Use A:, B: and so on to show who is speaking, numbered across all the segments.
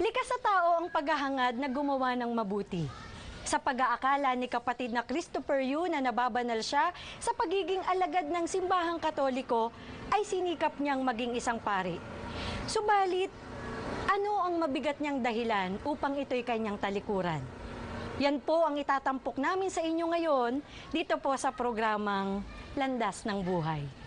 A: Likas sa tao ang paghahangad na gumawa ng mabuti. Sa pag-aakala ni kapatid na Christopher Yu na nababanal siya sa pagiging alagad ng simbahang Katoliko, ay sinikap niyang maging isang pari. Subalit, ano ang mabigat niyang dahilan upang ito'y kanyang talikuran? Yan po ang itatampok namin sa inyo ngayon dito po sa programang Landas ng Buhay.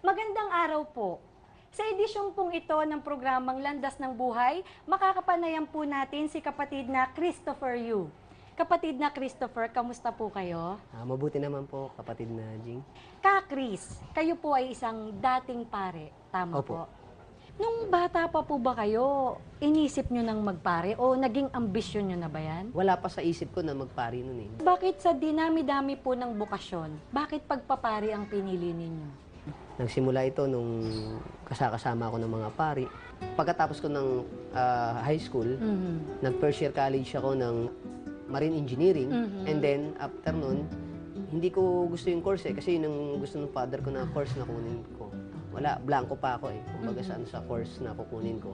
A: Magandang araw po. Sa edisyong pong ito ng programang Landas ng Buhay, makakapanayam po natin si kapatid na Christopher Yu. Kapatid na Christopher, kamusta po kayo?
B: Mabuti naman po, kapatid na Jing.
A: Chris, kayo po ay isang dating pare, tama
B: Opo.
A: po? Nung bata pa po ba kayo, inisip nyo ng magpare o naging ambisyon nyo na ba yan?
B: Wala pa sa isip ko na magpari nun eh.
A: Bakit sa dinami-dami po ng bukasyon, bakit pagpapari ang pinili ninyo?
B: Nagsimula ito nung kasama ako ng mga pari. Pagkatapos ko ng high school, nag-first year college ako ng Marine Engineering. And then, after nun, hindi ko gusto yung course eh. Kasi yun ang gusto ng father ko na course na kunin ko. Wala, blanco pa ako eh. Kumbaga sa course na kukunin ko.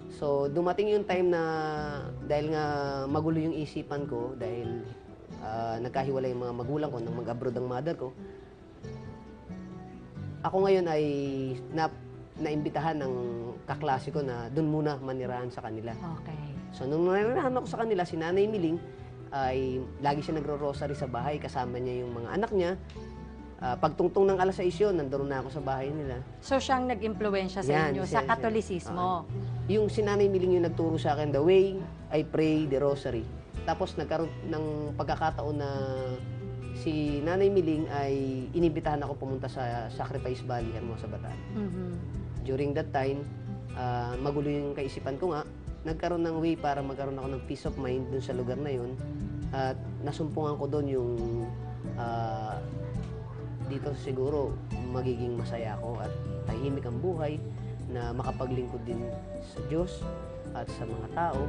B: So, dumating yung time na dahil nga magulo yung isipan ko, dahil nagkahiwalay yung mga magulang ko nang mag-abroad ang mother ko, ako ngayon ay naimbitahan ng kaklase ko na doon muna manirahan sa kanila.
A: Okay.
B: So, nung nanirahan ako sa kanila, si Nanay Miling ay lagi siya nagro-rosary sa bahay. Kasama niya yung mga anak niya. Pagtungtong ng alas 6 yun, nandoon na ako sa bahay nila.
A: So, siyang nag-impluwensya sa inyo sa Katolisismo?
B: Yung si Nanay Miling yung nagturo sa akin, the way I pray the rosary. Tapos nagkaroon ng pagkakataon na si Nanay Miling ay inibitahan ako pumunta sa Sacrifice Valley, Hermosa, Bataan. During that time, magulo yung kaisipan ko nga, nagkaroon ng way para magkaroon ako ng peace of mind dun sa lugar na yun. At nasumpungan ko doon yung dito siguro magiging masaya ako at tahimik ang buhay na makapaglingkod din sa Diyos at sa mga tao.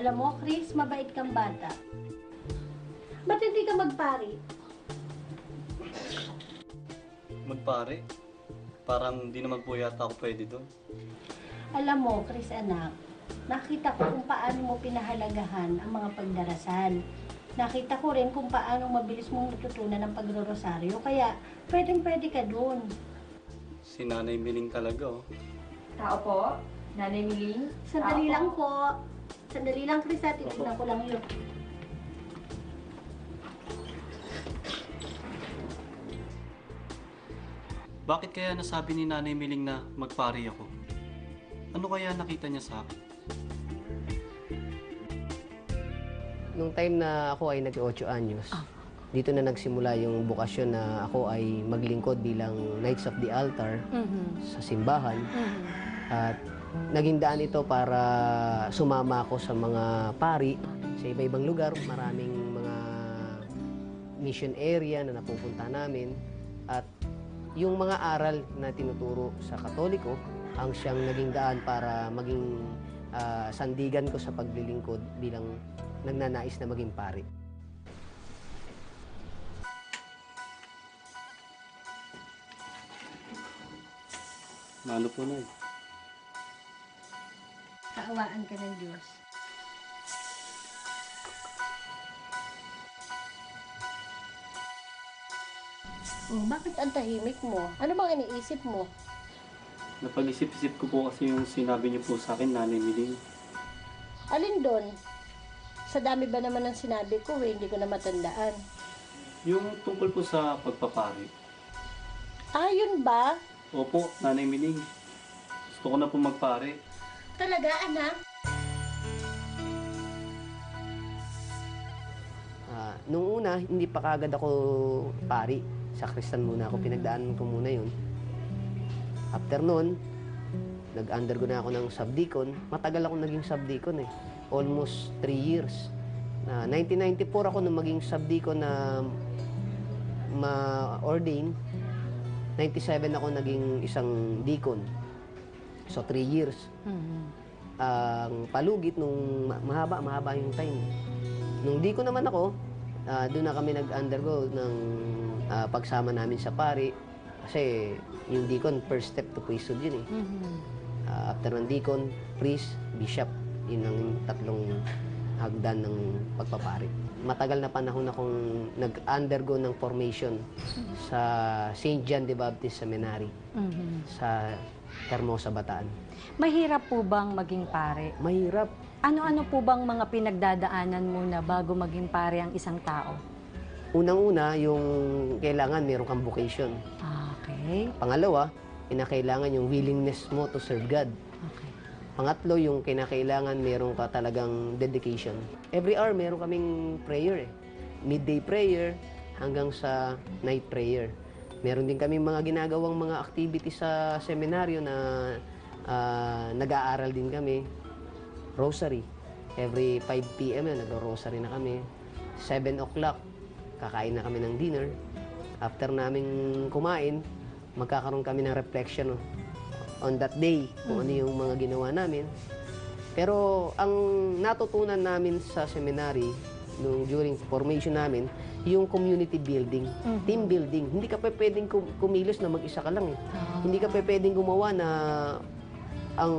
C: Alam mo, Chris, mabait kang bata. Ba't hindi ka magpari?
D: Magpare? Parang di naman po yata ako pwede doon.
C: Alam mo, Chris, anak, nakita ko kung paano mo pinahalagahan ang mga pagdarasal. Nakita ko rin kung paano mabilis mong natutunan ang pagro-rosaryo, kaya pwedeng-pwede ka doon.
D: Si Nanay Miling talaga, oh.
E: Tao po? Nanay Miling?
C: Sandali lang po. Sandali lang, Chris, at titignan ko lang yun.
D: Bakit kaya nasabi ni Nanay Miling na magpari ako? Ano kaya nakita niya sa akin?
B: Nung time na ako ay nag-8 anyos, dito na nagsimula yung bukasyon na ako ay maglingkod bilang Knights of the Altar sa simbahan. At naging daan ito para sumama ako sa mga pari sa iba-ibang lugar. Maraming mga mission area na napupunta namin. At yung mga aral na tinuturo sa Katoliko ang siyang naging daan para maging sandigan ko sa paglilingkod bilang nagnanais na maging pari.
D: Ano po, Nay?
C: Kaawaan ka ng Diyos. Bakit ang tahimik mo? Ano bang iniisip mo?
D: Napag-isip-isip ko po kasi yung sinabi niyo po sa akin, Nanay Miling.
C: Alin doon? Sa dami ba naman ng sinabi ko, hindi ko na matandaan.
D: Yung tungkol po sa pagpapari.
C: Yun ba?
D: Opo, Nanay Miling. Gusto ko na po magpare.
C: Talaga, anak?
B: nung una, hindi pa kagad ako pari. Sakristan muna ako, pinagdaanan ko muna yun. After nun, nag-undergo na ako ng subdeacon. Matagal ako naging subdeacon eh. Almost 3 years. 1994 ako nung maging subdeacon na ma-ordain. 97 ako naging isang deacon. So, 3 years. Ang palugit nung mahaba yung time. Nung deacon naman ako, doon na kami nag-undergo ng pagsama namin sa pari. Kasi yung deacon, first step to priesthood yun eh. After ng deacon, priest, bishop. Yun ang tatlong hagdan ng pagpapari. Matagal na panahon akong nag-undergo ng formation sa St. John the Baptist Seminary sa Hermosa, Bataan.
A: Mahirap po bang maging pare?
B: Mahirap.
A: Ano-ano po bang mga pinagdadaanan muna bago maging pare ang isang tao?
B: Unang-una, yung kailangan meron kang vocation.
A: Okay.
B: Pangalawa, kinakailangan yung willingness mo to serve God.
A: Okay.
B: Pangatlo, yung kinakailangan meron ka talagang dedication. Every hour, meron kaming prayer eh. Midday prayer hanggang sa night prayer. Meron din kaming mga ginagawang mga activities sa seminaryo na nag-aaral din kami. Rosary. Every 5 p.m. nagro-rosary na kami. 7 o'clock, kakain na kami ng dinner. After naming kumain, magkakaroon kami ng reflection on that day, kung ano yung mga ginawa namin. Pero ang natutunan namin sa seminary, during formation namin, yung community building, team building. Hindi ka pa pwedeng kumilos na mag-isa ka lang eh. Hindi ka pa pwedeng gumawa na ang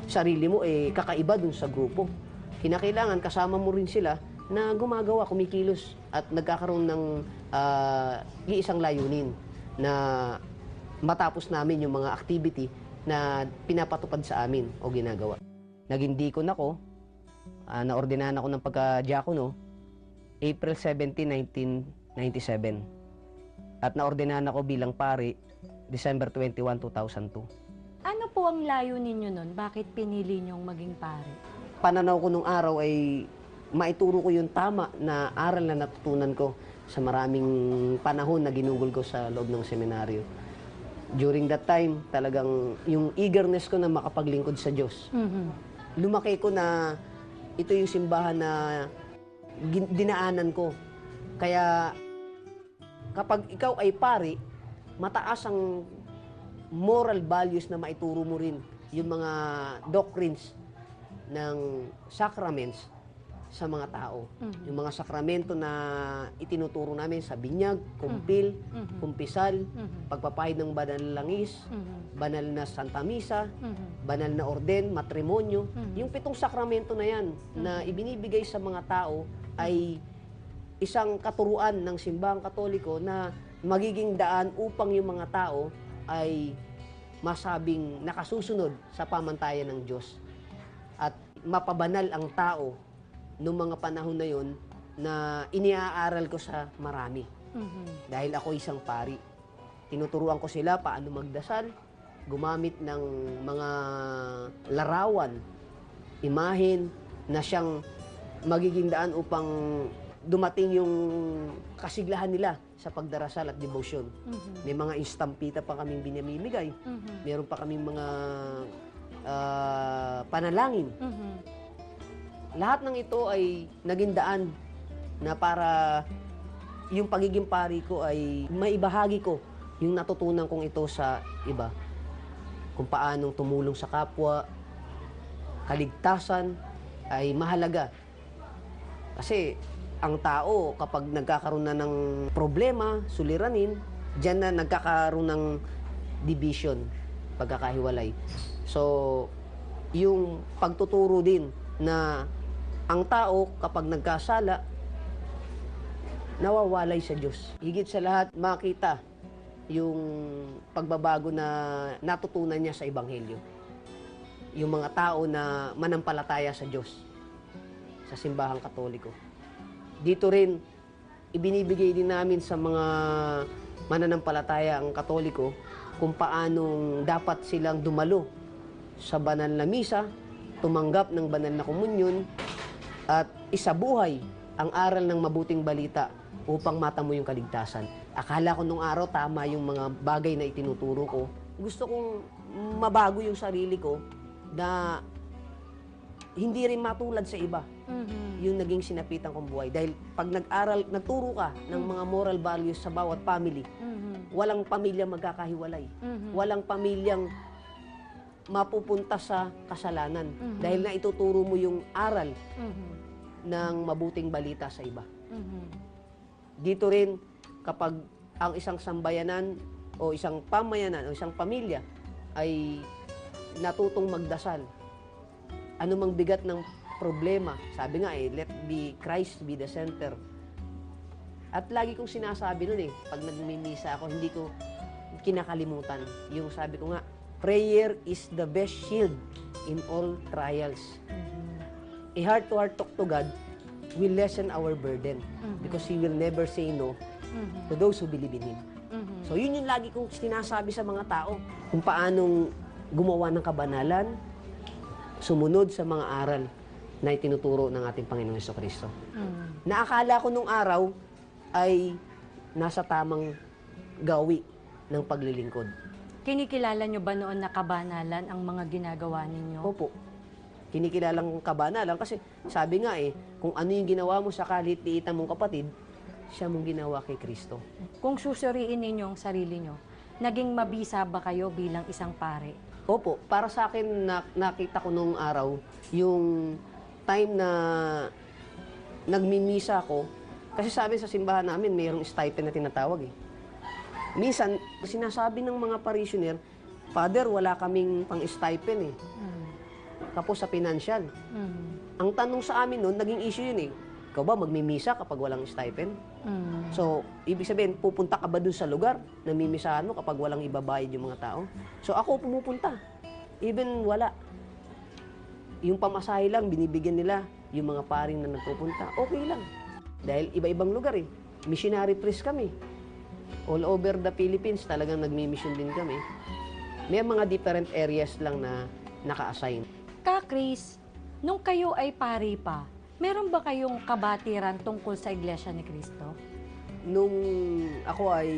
B: sarili mo kakaiba dun sa grupo. Kinakailangan kasama mo rin sila na gumagawa, kumikilos at nagkakaroon ng iisang layunin na matapos namin yung mga activity na pinapatupad sa amin o ginagawa. Naging deacon ako, naordinahan ako ng pagka-diakono, April 17, 1997. At naordinahan ako bilang pari, December 21, 2002.
A: Ano po ang layo ninyo nun? Bakit pinili nyong maging pare?
B: Pananaw ko nung araw ay maituro ko yung tama na aral na natutunan ko sa maraming panahon na ginugol ko sa loob ng seminaryo. During that time, talagang yung eagerness ko na makapaglingkod sa Diyos. Lumaki ko na ito yung simbahan na dinaanan ko. Kaya kapag ikaw ay pari, mataas ang moral values na maituro mo rin yung mga doctrines ng sacraments sa mga tao. Yung mga sakramento na itinuturo namin sa binyag, kumpil, kumpisal, pagpapahid ng banal na langis, banal na Santa Misa, banal na orden, matrimonyo. Yung 7 sakramento na yan na ibinibigay sa mga tao ay isang katuruan ng simbahang Katoliko na magiging daan upang yung mga tao ay masabing nakasusunod sa pamantayan ng Diyos at mapabanal ang tao noong mga panahon na yon na iniaaral ko sa marami. Dahil ako isang pari. Tinuturuan ko sila paano magdasal, gumamit ng mga larawan, imahen na siyang magiging daan upang dumating yung kasiglahan nila sa pagdarasal at devotion. May mga istampita pa kaming binamimigay. Meron pa kaming mga panalangin. Lahat ng ito ay naging daan na para yung pagiging pari ko ay maibahagi ko yung natutunan kong ito sa iba. Kung paanong tumulong sa kapwa, kaligtasan ay mahalaga. Kasi ang tao kapag nagkakaroon na ng problema, suliranin, diyan na nagkakaroon ng division, pagkakahiwalay. So, yung pagtuturo din na ang tao kapag nagkasala, nawawalay sa Diyos. Higit sa lahat, makita yung pagbabago na natutunan niya sa Ebanghelyo. Yung mga tao na manampalataya sa Diyos, sa simbahang Katoliko. Dito rin, ibinibigay din namin sa mga mananampalataya ang Katoliko kung paanong dapat silang dumalo sa banal na misa, tumanggap ng banal na komunyon, at isabuhay ang aral ng mabuting balita upang matamo yung kaligtasan. Akala ko nung araw tama yung mga bagay na itinuturo ko. Gusto kong mabago yung sarili ko na hindi rin matulad sa iba yung naging sinapitan kong buhay. Dahil pag nagturo ka ng mga moral values sa bawat family, walang pamilya magkakahiwalay. Walang pamilyang mapupunta sa kasalanan. Dahil na ituturo mo yung aral ng mabuting balita sa iba. Dito rin, kapag ang isang sambayanan o isang pamayanan o isang pamilya ay natutong magdasal, anumang bigat ng problema, sabi nga let Christ be the center. At lagi kong sinasabi nun pag nagmimisa ako, hindi ko kinakalimutan. Yung sabi ko nga, prayer is the best shield in all trials. A heart-to-heart talk to God will lessen our burden because He will never say no to those who believe in Him. So yun yung lagi kong sinasabi sa mga tao, kung paanong gumawa ng kabanalan, sumunod sa mga aral na itinuturo ng ating Panginoong Jesucristo. Naakala ko nung araw ay nasa tamang gawi ng paglilingkod.
A: Kinikilala nyo ba noon na kabanalan ang mga ginagawa ninyo?
B: Opo. Kinikilalang kabanalan kasi sabi nga kung ano yung ginawa mo sa kalit-liitan mong kapatid, siya mong ginawa kay Kristo.
A: Kung susuriin ninyo ang sarili nyo, naging mabisa ba kayo bilang isang pare?
B: Opo. Para sa akin, nakita ko nung araw, yung time na nagmimisa ako, kasi sabi sa simbahan namin, mayroong stipend na tinatawag Minsan, sinasabi ng mga parishioner, Father, wala kaming pang-stipend Tapos sa financial. Ang tanong sa amin noon, naging issue yun Ikaw ba magmimisa kapag walang stipend? So, ibig sabihin, pupunta ka ba dun sa lugar na mimisahan mo kapag walang ibabayad yung mga tao? So, ako pumupunta. Even wala. Yung pamasahe lang, binibigyan nila yung mga paring na nagpupunta. Okay lang. Dahil iba-ibang lugar Missionary priest kami. All over the Philippines, talagang nagmi-mission din kami. May mga different areas lang na naka-assign.
A: Chris, nung kayo ay pari pa, meron ba kayong kabatiran tungkol sa Iglesia ni Cristo?
B: Nung ako ay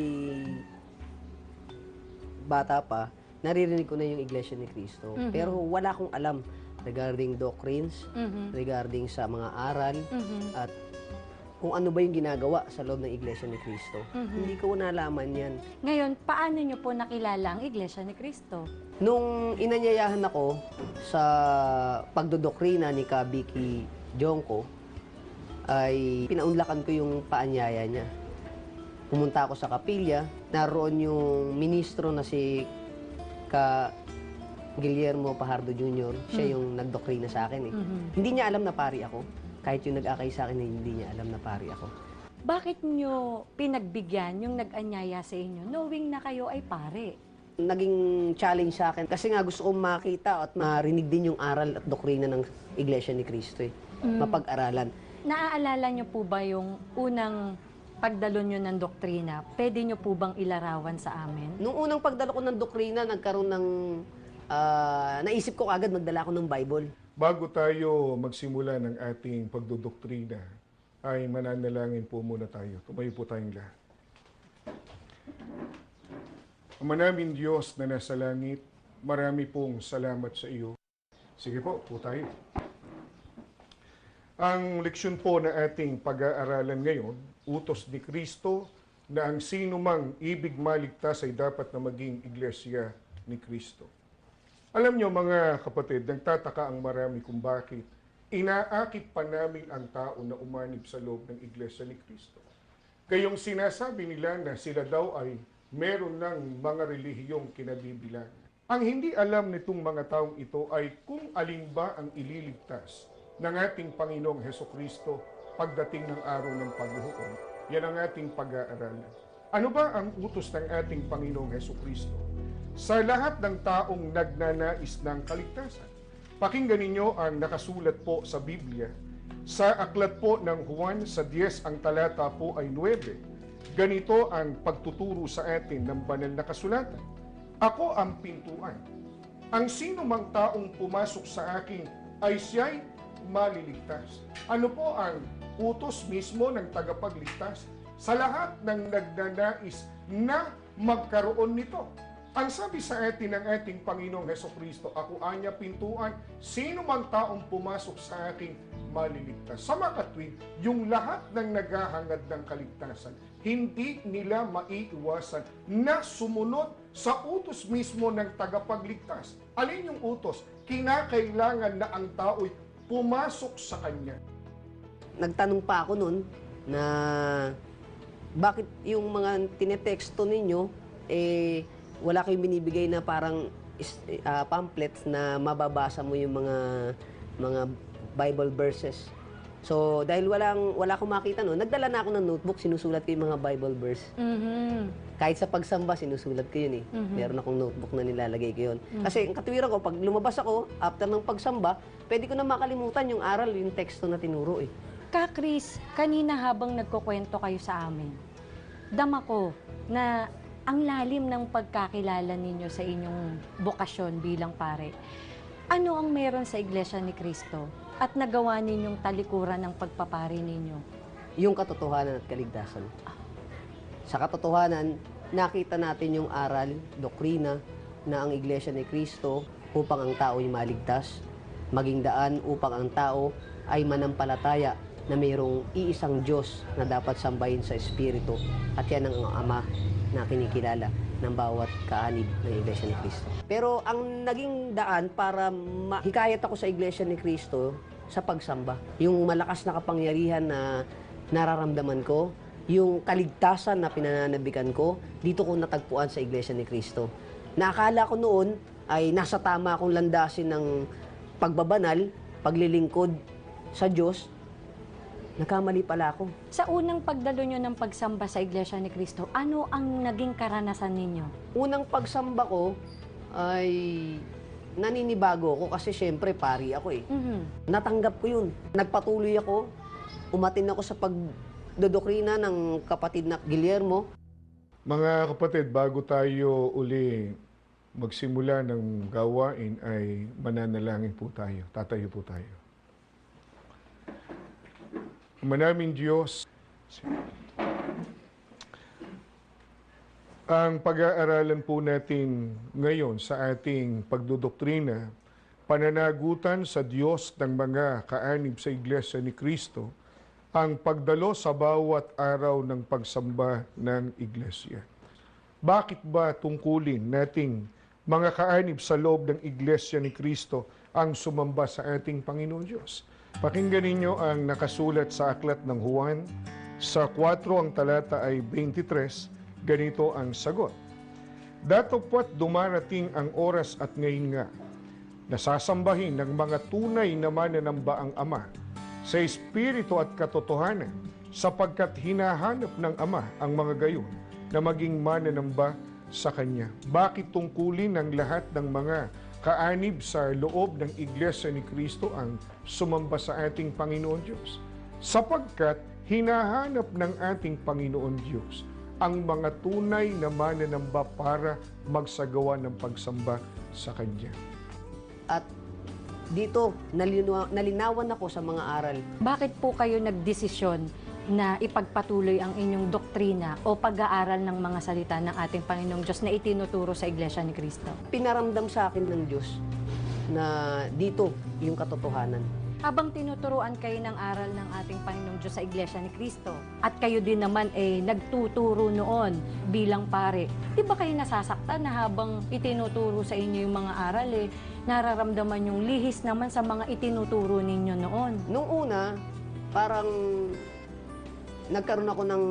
B: bata pa, naririnig ko na yung Iglesia ni Cristo. Pero wala akong alam regarding doctrines, regarding sa mga aral, at kung ano ba yung ginagawa sa loob ng Iglesia ni Cristo. Hindi ko nalaman yan.
A: Ngayon, paano nyo po nakilala ang Iglesia ni Cristo?
B: Nung inanyayahan ako sa pagdodoktrina ni Ka Vicky Jonko, ay pinaunlakan ko yung paanyaya niya. Pumunta ako sa kapilya, naroon yung ministro na si Ka Guillermo Pajardo Jr., siya yung nagdoktrina sa akin Hindi niya alam na pari ako. Kahit yung nag-akay sa akin, hindi niya alam na pari ako.
A: Bakit nyo pinagbigyan yung nag-anyaya sa inyo, knowing na kayo ay pare?
B: Naging challenge sa akin kasi nga gusto kong makita at marinig din yung aral at doktrina ng Iglesia ni Cristo mapag-aralan.
A: Naaalala nyo po ba yung unang pagdalo nyo ng doktrina? Pwede nyo po bang ilarawan sa amin?
B: Nung unang pagdala ko ng doktrina, nagkaroon ng naisip ko agad magdala ko ng Bible.
F: Bago tayo magsimula ng ating pagdodoktrina, ay mananalangin po muna tayo. Tumayo po tayong lahat. Ama namin Diyos na nasa langit, marami pong salamat sa iyo. Sige po tayo. Ang leksyon po na ating pag-aaralan ngayon, utos ni Kristo na ang sino mang ibig maligtas ay dapat na maging iglesia ni Kristo. Alam nyo mga kapatid, nagtataka ang marami kung bakit inaakit pa namin ang tao na umanib sa loob ng Iglesia ni Kristo. Kayong sinasabi nila na sila daw ay meron ng mga relihiyong kinabibilangan. Ang hindi alam nitong mga taong ito ay kung alin ba ang ililigtas ng ating Panginoong Hesukristo pagdating ng araw ng paghuhukom. Yan ang ating pag-aaralan. Ano ba ang utos ng ating Panginoong Hesukristo sa lahat ng taong nagnanais ng kaligtasan? Pakinggan ninyo ang nakasulat po sa Biblia. Sa aklat po ng Juan sa 10 ang talata po ay 9. Ganito ang pagtuturo sa atin ng banal na kasulatan. Ako ang pintuan. Ang sino mang taong pumasok sa akin ay siya'y maliligtas. Ano po ang utos mismo ng tagapagligtas sa lahat ng nagnanais na magkaroon nito? Ang sabi sa atin ng ating Panginoong Hesukristo, ako anya pintuan, sino mang taong pumasok sa aking maliligtas. Sa makatwid, yung lahat ng naghahangad ng kaligtasan, hindi nila maiiwasan na sumunod sa utos mismo ng tagapagligtas. Alin yung utos? Kinakailangan na ang tao'y pumasok sa Kanya.
B: Nagtanong pa ako noon na bakit yung mga tinetexto ninyo, wala kayong binibigay na parang pamphlets na mababasa mo yung mga Bible verses. So, dahil wala akong makita noon, nagdala na ako ng notebook, sinusulat ko yung mga Bible verse. Kahit sa pagsamba, sinusulat ko yun eh. Meron akong notebook na nilalagay ko yun. Kasi ang katuwiran ko, pag lumabas ako, after ng pagsamba, pwede ko na makalimutan yung aral, yung teksto na tinuro eh.
A: Ka Chris, kanina habang nagkukwento kayo sa amin, dama ko na ang lalim ng pagkakilala ninyo sa inyong bokasyon bilang pare. Ano ang meron sa Iglesia ni Cristo at nagawa ninyong talikuran ng pagpapari ninyo?
B: Yung katotohanan at kaligtasan. Sa katotohanan, nakita natin yung aral, doktrina, na ang Iglesia ni Cristo upang ang tao ay maligtas, maging daan upang ang tao ay manampalataya na mayroong iisang Diyos na dapat sambahin sa Espiritu at yan ang Ama na kinikilala ng bawat kaanib ng Iglesia ni Cristo. Pero ang naging daan para mahikayat ako sa Iglesia ni Cristo sa pagsamba, yung malakas na kapangyarihan na nararamdaman ko, yung kaligtasan na pinananabikan ko, dito ko natagpuan sa Iglesia ni Cristo. Naakala ko noon ay nasa tama akong landasin ng pagbabanal, paglilingkod sa Diyos. Nagkamali pala ako.
A: Sa unang pagdalo nyo ng pagsamba sa Iglesia ni Cristo, ano ang naging karanasan ninyo?
B: Unang pagsamba ko ay naninibago ako kasi syempre pari ako eh. Natanggap ko yun. Nagpatuloy ako, umatin ako sa pagdodokrina ng kapatid na Guillermo.
F: Mga kapatid, bago tayo uli magsimula ng gawain ay mananalangin po tayo. Tatayo po tayo. Ama namin Diyos, ang pag-aaralan po natin ngayon sa ating pagdodoktrina, pananagutan sa Diyos ng mga kaanib sa Iglesia ni Cristo, ang pagdalo sa bawat araw ng pagsamba ng Iglesia. Bakit ba tungkulin nating mga kaanib sa loob ng Iglesia ni Cristo ang sumamba sa ating Panginoon Diyos? Pakinggan ninyo ang nakasulat sa aklat ng Juan. Sa 4 ang talata ay 23, ganito ang sagot. Datapwat dumarating ang oras at ngayon nga, nasasambahin ng mga tunay na mananamba ang Ama sa Espiritu at katotohanan, sapagkat hinahanap ng Ama ang mga gayon na maging mananamba sa Kanya. Bakit tungkulin ng lahat ng mga kaanib sa loob ng Iglesia ni Cristo ang sumamba sa ating Panginoon Diyos? Sapagkat hinahanap ng ating Panginoon Diyos ang mga tunay na mananamba para magsagawa ng pagsamba sa Kanya.
B: At dito, nalinawan ako sa mga aral.
A: Bakit po kayo nagdesisyon na ipagpatuloy ang inyong doktrina o pag-aaral ng mga salita ng ating Panginoong Diyos na itinuturo sa Iglesia ni Cristo?
B: Pinaramdam sa akin ng Diyos na dito yung katotohanan.
A: Habang tinuturuan kayo ng aral ng ating Panginoong Diyos sa Iglesia ni Cristo at kayo din naman nagtuturo noon bilang pare, di ba kayo nasasaktan na habang itinuturo sa inyo yung mga aral nararamdaman yung lihis naman sa mga itinuturo ninyo noon?
B: Nung una, parang nagkaroon ako ng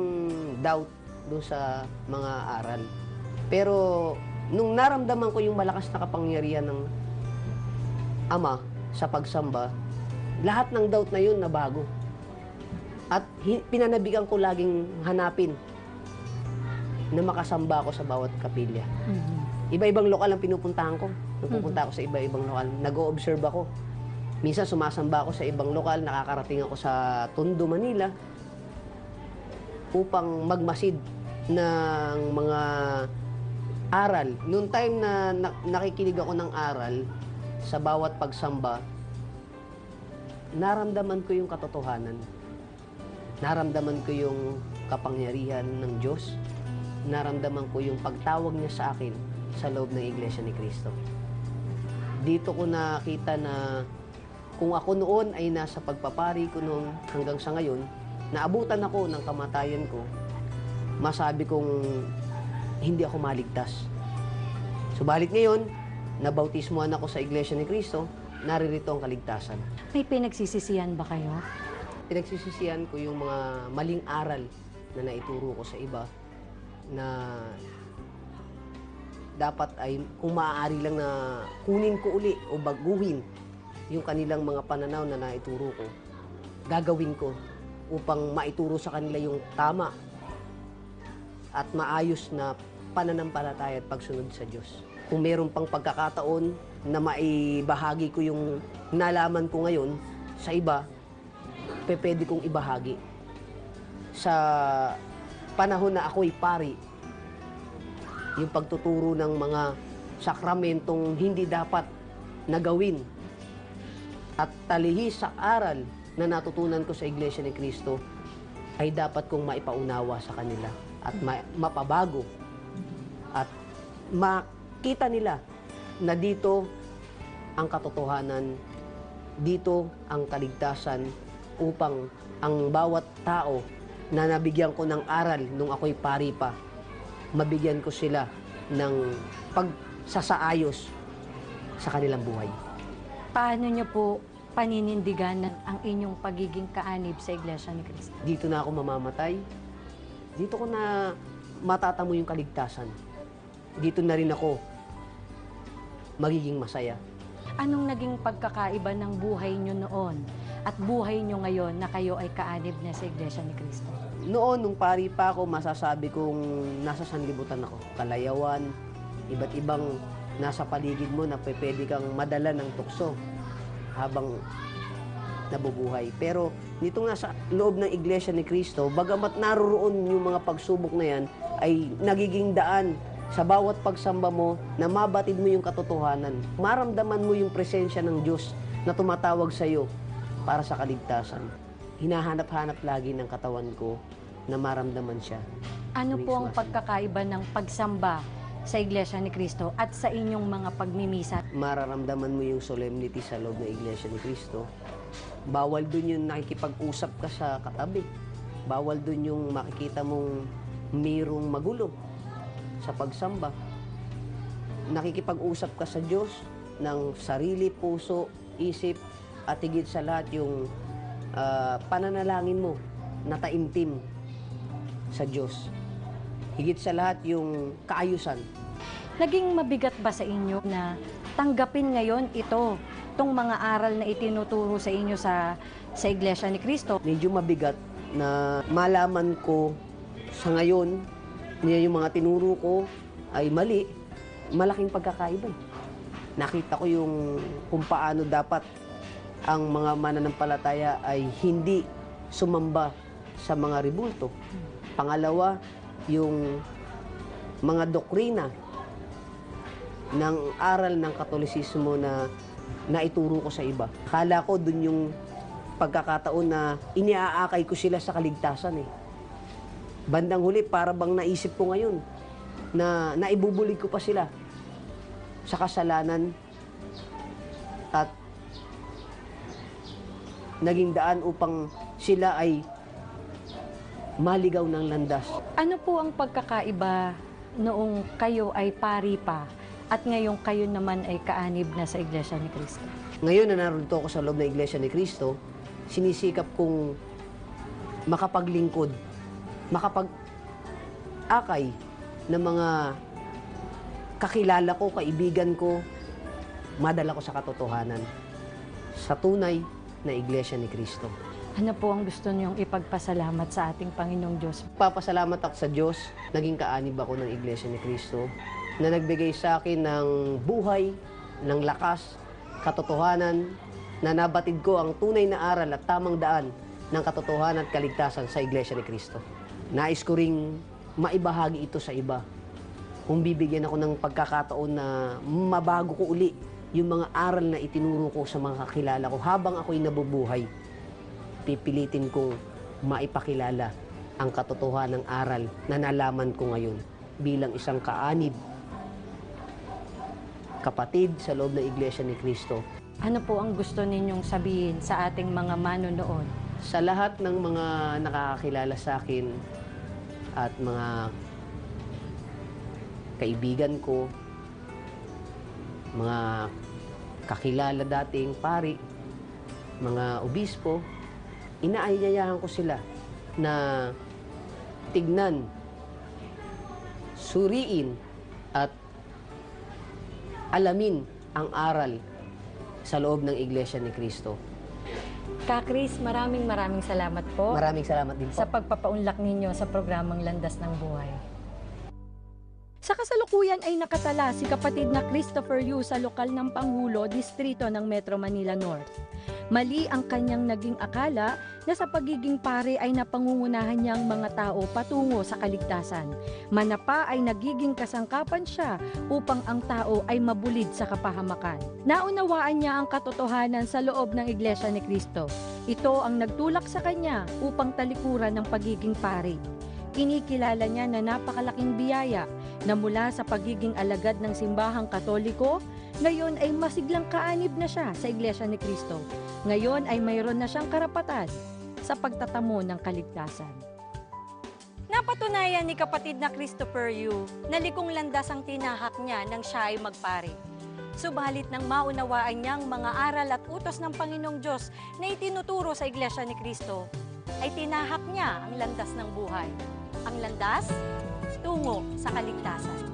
B: doubt doon sa mga aral. Pero nung naramdaman ko yung malakas na kapangyarihan ng Ama sa pagsamba, lahat ng doubt na yun nabago. At pinanabigan ko laging hanapin na makasamba ako sa bawat kapilya. Iba-ibang lokal ang pinupuntahan ko. Pupunta ako sa iba-ibang lokal. Nag-o-observe ako. Minsan sumasamba ako sa ibang lokal, nakakarating ako sa Tondo, Manila, upang magmasid ng mga aral. Noong time na nakikinig ako ng aral sa bawat pagsamba, naramdaman ko yung katotohanan. Naramdaman ko yung kapangyarihan ng Diyos. Naramdaman ko yung pagtawag niya sa akin sa loob ng Iglesia ni Cristo. Dito ko nakita na kung ako noon ay nasa pagpapari ko noon hanggang sa ngayon, naabutan ako ng kamatayan ko, masabi kong hindi ako maligtas. Subalit ngayon, nabautismuhan ako sa Iglesia ni Cristo, naririto ang kaligtasan.
A: May pinagsisisihan ba kayo?
B: Pinagsisisihan ko yung mga maling aral na naituro ko sa iba na dapat ay kung maaari lang na kunin ko uli o baguhin yung kanilang mga pananaw na naituro ko, gagawin ko upang maituro sa kanila yung tama at maayos na pananampalataya at pagsunod sa Diyos. Kung meron pang pagkakataon na maibahagi ko yung nalaman ko ngayon sa iba, pwede kong ibahagi. Sa panahon na ako'y pari, yung pagtuturo ng mga sakramentong hindi dapat nagawin at talihis sa aral na natutunan ko sa Iglesia ni Cristo ay dapat kong maipaunawa sa kanila at mapabago at makita nila na dito ang katotohanan, dito ang kaligtasan upang ang bawat tao na nabigyan ko ng aral nung ako'y pari pa, mabigyan ko sila ng pagsasaayos sa kanilang buhay.
A: Paano niyo po paninindigan ang inyong pagiging kaanib sa Iglesia ni Cristo?
B: Dito na ako mamamatay. Dito ko na matatamo yung kaligtasan. Dito na rin ako magiging masaya.
A: Anong naging pagkakaiba ng buhay niyo noon at buhay niyo ngayon na kayo ay kaanib na sa Iglesia ni Cristo?
B: Noon, nung pari pa ako, masasabi kong nasa sanlibutan ako. Kalayawan, iba't ibang nasa paligid mo na pwede kang madala ng tukso habang nabubuhay. Pero nitong nasa loob ng Iglesia ni Cristo, bagamat naroroon yung mga pagsubok na yan, ay nagiging daan sa bawat pagsamba mo na mabatid mo yung katotohanan. Maramdaman mo yung presensya ng Diyos na tumatawag sa iyo para sa kaligtasan. Hinahanap-hanap lagi ng katawan ko na maramdaman siya.
A: Ano po ang pagkakaiba ng pagsamba sa Iglesia ni Cristo at sa inyong mga pagmimisa?
B: Mararamdaman mo yung solemnity sa loob ng Iglesia ni Cristo. Bawal dun yung nakikipag-usap ka sa katabi. Bawal dun yung makikita mong mayroong magulo sa pagsamba. Nakikipag-usap ka sa Diyos ng sarili, puso, isip, at higit sa lahat yung pananalangin mo na taimtim sa Diyos. Higit sa lahat yung kaayusan.
A: Naging mabigat ba sa inyo na tanggapin ngayon itong mga aral na itinuturo sa inyo sa Iglesia ni Cristo?
B: Medyo mabigat na malaman ko sa ngayon na yung mga tinuro ko ay mali. Malaking pagkakaiba. Nakita ko yung kung paano dapat ang mga mananampalataya ay hindi sumamba sa mga ribulto. Pangalawa, yung mga doktrina ng aral ng Katolisismo na naituro ko sa iba. Akala ko dun yung pagkakataon na iniaakay ko sila sa kaligtasan eh. Bandang huli, para bang naisip ko ngayon na naibubulig ko pa sila sa kasalanan at naging daan upang sila ay maligaw ng landas.
A: Ano po ang pagkakaiba noong kayo ay pari pa at ngayong kayo naman ay kaanib na sa Iglesia ni Cristo?
B: Ngayon na narito ako sa loob ng Iglesia ni Cristo, sinisikap kong makapaglingkod, makapag-akay ng mga kakilala ko, kaibigan ko, madala ko sa katotohanan, sa tunay na Iglesia ni Cristo.
A: Ano po ang gusto niyong ipagpasalamat sa ating Panginoong Diyos?
B: Papasalamat ako sa Diyos, naging kaanib ako ng Iglesia ni Cristo, na nagbigay sa akin ng buhay, ng lakas, katotohanan, na nabatid ko ang tunay na aral at tamang daan ng katotohanan at kaligtasan sa Iglesia ni Cristo. Nais ko ring maibahagi ito sa iba. Kung bibigyan ako ng pagkakataon na mabago ko uli yung mga aral na itinuro ko sa mga kakilala ko habang ako'y nabubuhay. Pipilitin kong maipakilala ang katotohanan ng aral na nalaman ko ngayon bilang isang kaanib, kapatid sa loob ng Iglesia ni Cristo.
A: Ano po ang gusto ninyong sabihin sa ating mga manonood?
B: Sa lahat ng mga nakakakilala sa akin at mga kaibigan ko, mga kakilala dating pari, mga obispo, inaanyayahan ko sila na tignan, suriin at alamin ang aral sa loob ng Iglesia ni Cristo.
A: Ka Chris, maraming salamat po
B: Maraming salamat din po.
A: sa pagpapaunlak ninyo sa programang Landas ng Buhay. Sa kasalukuyan ay nakatala si kapatid na Christopher Yu sa lokal ng Panghulo, distrito ng Metro Manila North. Mali ang kanyang naging akala na sa pagiging pare ay napangungunahan niyang mga tao patungo sa kaligtasan. Manapa ay nagiging kasangkapan siya upang ang tao ay mabulid sa kapahamakan. Naunawaan niya ang katotohanan sa loob ng Iglesia ni Cristo. Ito ang nagtulak sa kanya upang talikuran ng pagiging pare. Kinikilala niya na napakalaking biyaya na mula sa pagiging alagad ng simbahang Katoliko, ngayon ay masiglang kaanib na siya sa Iglesia ni Cristo. Ngayon ay mayroon na siyang karapatan sa pagtatamo ng kaligtasan. Napatunayan ni kapatid na Christopher Yu na likong landas ang tinahak niya nang siya ay magpare. Subalit nang maunawaan niyang mga aral at utos ng Panginoong Diyos na itinuturo sa Iglesia ni Cristo, ay tinahak niya ang landas ng buhay. Ang landas tungo sa kaligtasan.